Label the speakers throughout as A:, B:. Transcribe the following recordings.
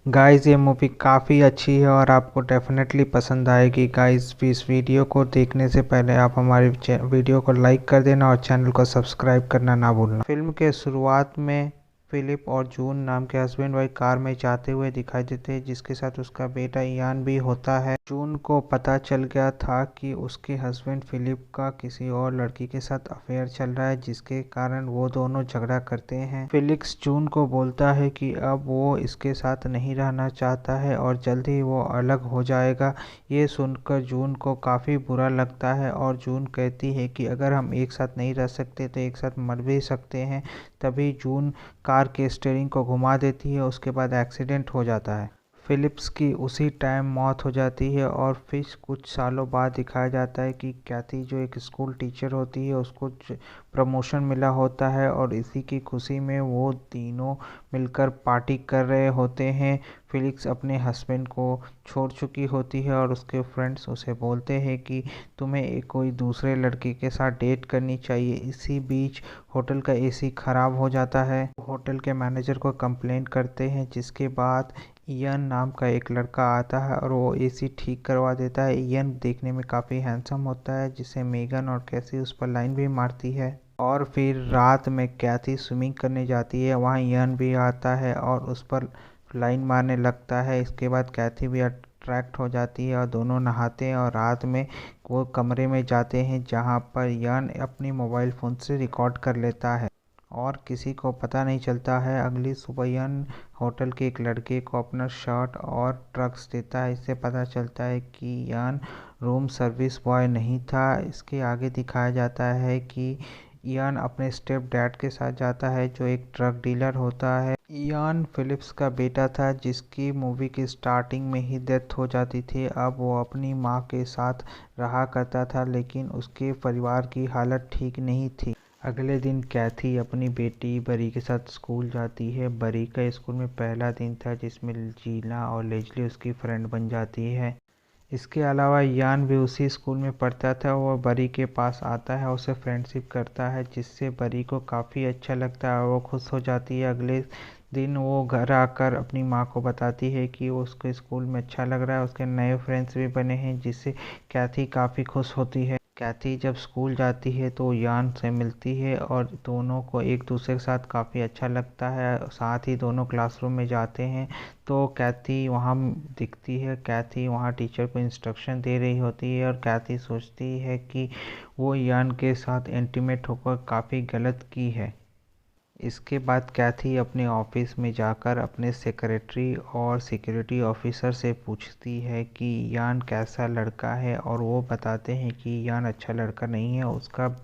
A: Guys ये movie काफ़ी अच्छी है और आपको डेफिनेटली पसंद आएगी। गाइस इस वीडियो को देखने से पहले आप हमारी वीडियो को लाइक कर देना और चैनल को सब्सक्राइब करना ना भूलना। फिल्म के शुरुआत में फिलिप और जून नाम के हस्बैंड वाइफ कार में जाते हुए दिखाई देते हैं, जिसके साथ उसका बेटा इयान भी होता है। जून को पता चल गया था कि उसके हस्बैंड फिलिप का किसी और लड़की के साथ अफेयर चल रहा है, जिसके कारण वो दोनों झगड़ा करते हैं। फिलिक्स जून को बोलता है कि अब वो इसके साथ नहीं रहना चाहता है और जल्द ही वो अलग हो जाएगा। ये सुनकर जून को काफ़ी बुरा लगता है और जून कहती है कि अगर हम एक साथ नहीं रह सकते तो एक साथ मर भी सकते हैं। तभी जून कार के स्टीयरिंग को घुमा देती है। उसके बाद एक्सीडेंट हो जाता है। फिलिप्स की उसी टाइम मौत हो जाती है और फिर कुछ सालों बाद दिखाया जाता है कि कैथी जो एक स्कूल टीचर होती है उसको प्रमोशन मिला होता है और इसी की खुशी में वो तीनों मिलकर पार्टी कर रहे होते हैं। फिलिक्स अपने हस्बैंड को छोड़ चुकी होती है और उसके फ्रेंड्स उसे बोलते हैं कि तुम्हें कोई दूसरे लड़के के साथ डेट करनी चाहिए। इसी बीच होटल का एसी खराब हो जाता है। होटल के मैनेजर को कंप्लेंट करते हैं, जिसके बाद इयन नाम का एक लड़का आता है और वो एसी ठीक करवा देता है। इयन देखने में काफ़ी हैंडसम होता है, जिसे मेगन और कैसी उस पर लाइन भी मारती है। और फिर रात में कैथी स्विमिंग करने जाती है, वहाँ इयन भी आता है और उस पर लाइन मारने लगता है। इसके बाद कैथी भी अट्रैक्ट हो जाती है और दोनों नहाते हैं और रात में वो कमरे में जाते हैं जहाँ पर इयन अपनी मोबाइल फ़ोन से रिकॉर्ड कर लेता है और किसी को पता नहीं चलता है। अगली सुबह इयन होटल के एक लड़के को अपना शर्ट और ड्रग्स देता है। इससे पता चलता है कि इयन रूम सर्विस बॉय नहीं था। इसके आगे दिखाया जाता है कि इयान अपने स्टेप डैड के साथ जाता है, जो एक ड्रग डीलर होता है। इयान फिलिप्स का बेटा था, जिसकी मूवी की स्टार्टिंग में ही डेथ हो जाती थी। अब वो अपनी माँ के साथ रहा करता था, लेकिन उसके परिवार की हालत ठीक नहीं थी। अगले दिन कैथी अपनी बेटी बरी के साथ स्कूल जाती है। बरी का स्कूल में पहला दिन था, जिसमें जीना और लेजली उसकी फ्रेंड बन जाती है। इसके अलावा यान भी उसी स्कूल में पढ़ता था। वह बरी के पास आता है, उसे फ्रेंडशिप करता है, जिससे बरी को काफ़ी अच्छा लगता है और वो खुश हो जाती है। अगले दिन वो घर आकर अपनी माँ को बताती है कि वो उसके स्कूल में अच्छा लग रहा है, उसके नए फ्रेंड्स भी बने हैं, जिससे कैथी काफ़ी खुश होती है। कैथी जब स्कूल जाती है तो यान से मिलती है और दोनों को एक दूसरे के साथ काफ़ी अच्छा लगता है। साथ ही दोनों क्लासरूम में जाते हैं तो कैथी वहाँ दिखती है। कैथी वहाँ टीचर को इंस्ट्रक्शन दे रही होती है और कैथी सोचती है कि वो यान के साथ इंटीमेट होकर काफ़ी गलत की है। इसके बाद कैथी अपने ऑफिस में जाकर अपने सेक्रेटरी और सिक्योरिटी ऑफिसर से पूछती है कि यान कैसा लड़का है, और वो बताते हैं कि यान अच्छा लड़का नहीं है, उसका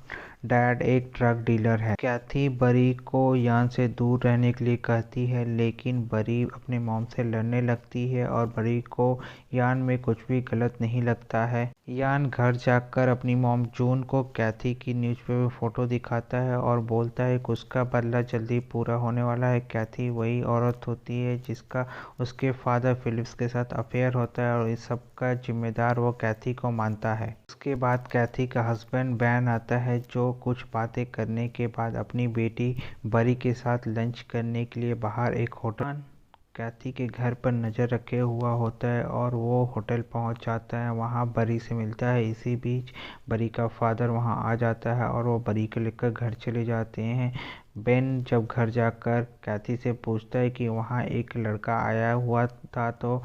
A: डैड एक ड्रग डीलर है। कैथी बरी को यान से दूर रहने के लिए कहती है, लेकिन बरी अपने मॉम से लड़ने लगती है और बरी को यान में कुछ भी गलत नहीं लगता है। यान घर जाकर अपनी मॉम जून को कैथी की न्यूज़पेपर फोटो दिखाता है और बोलता है कि उसका बदला जल्दी पूरा होने वाला है। कैथी वही औरत होती है जिसका उसके फादर फिलिप्स के साथ अफेयर होता है और इस सब का जिम्मेदार वो कैथी को मानता है। उसके बाद कैथी का हस्बैंड बैन आता है, जो कुछ बातें करने के बाद अपनी बेटी बरी के साथ लंच करने के लिए बाहर एक होटल कैथी के घर पर नज़र रखे हुआ होता है और वो होटल पहुंच जाता है। वहां बरी से मिलता है। इसी बीच बरी का फादर वहां आ जाता है और वो बरी को लेकर घर चले जाते हैं। बेन जब घर जाकर कैथी से पूछता है कि वहां एक लड़का आया हुआ था, तो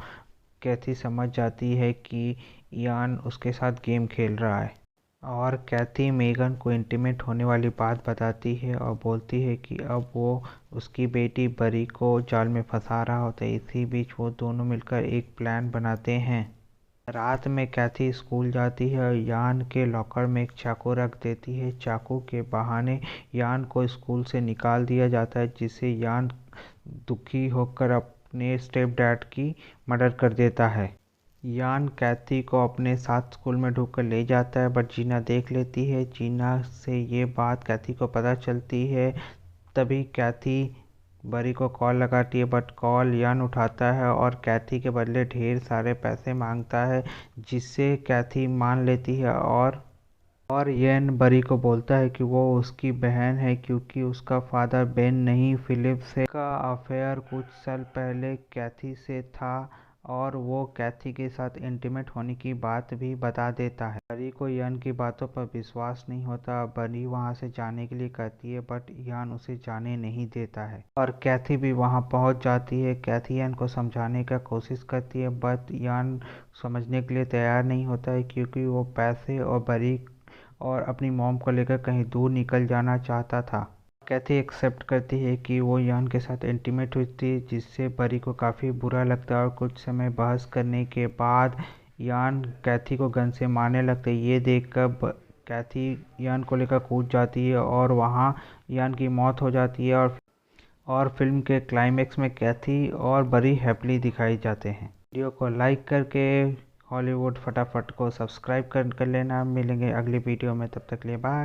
A: कैथी समझ जाती है कि इयान उसके साथ गेम खेल रहा है और कैथी मेगन को इंटीमेट होने वाली बात बताती है और बोलती है कि अब वो उसकी बेटी बरी को जाल में फंसा रहा होता है। इसी बीच वो दोनों मिलकर एक प्लान बनाते हैं। रात में कैथी स्कूल जाती है और यान के लॉकर में एक चाकू रख देती है। चाकू के बहाने यान को स्कूल से निकाल दिया जाता है, जिससे यान दुखी होकर अपने स्टेप डैड की मर्डर कर देता है। यान कैथी को अपने साथ स्कूल में ढूंढकर ले जाता है, बट जीना देख लेती है। जीना से ये बात कैथी को पता चलती है। तभी कैथी बरी को कॉल लगाती है, बट कॉल यान उठाता है और कैथी के बदले ढेर सारे पैसे मांगता है, जिससे कैथी मान लेती है और और येन बरी को बोलता है कि वो उसकी बहन है क्योंकि उसका फादर बेन नहीं फिलिप से का अफेयर कुछ साल पहले कैथी से था और वो कैथी के साथ इंटीमेट होने की बात भी बता देता है। बरी को यान की बातों पर विश्वास नहीं होता। बरी वहां से जाने के लिए कहती है बट यान उसे जाने नहीं देता है और कैथी भी वहां पहुंच जाती है। कैथी यान को समझाने का कोशिश करती है बट यान समझने के लिए तैयार नहीं होता है क्योंकि वो पैसे और बरी और अपनी मॉम को लेकर कहीं दूर निकल जाना चाहता था। कैथी एक्सेप्ट करती है कि वो यान के साथ इंटीमेट हुई थी जिससे बरी को काफ़ी बुरा लगता है और कुछ समय बहस करने के बाद यान कैथी को गन से मारने लगता है। ये देखकर कैथी यान को लेकर कूद जाती है और वहाँ यान की मौत हो जाती है और फिल्म के क्लाइमेक्स में कैथी और बरी हैप्पीली दिखाई जाते हैं। वीडियो को लाइक करके हॉलीवुड फटाफट को सब्सक्राइब कर लेना। मिलेंगे अगली वीडियो में, तब तक के लिए बाय।